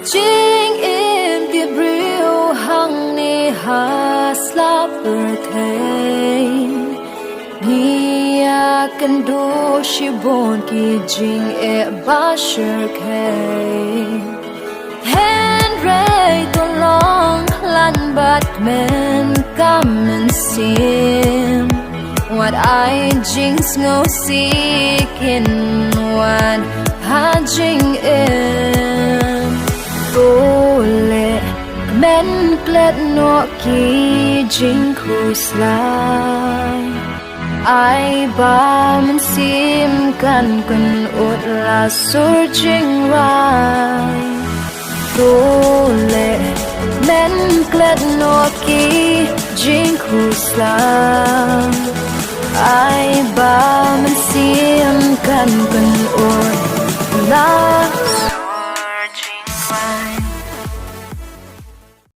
Chính im tiệp riu hằng ni has la berthei Nia kan do shi bon ki jing e ba shir kei Henry to long lan but men come and sim What I jinx no seek in one ha jing in Ole men plet no ki jing khu slai Ai ba man sim kan kun ut la sur jing rai Ole men plet no ki jing khu slai Ai ba man sim kan kun ut la sur jing rai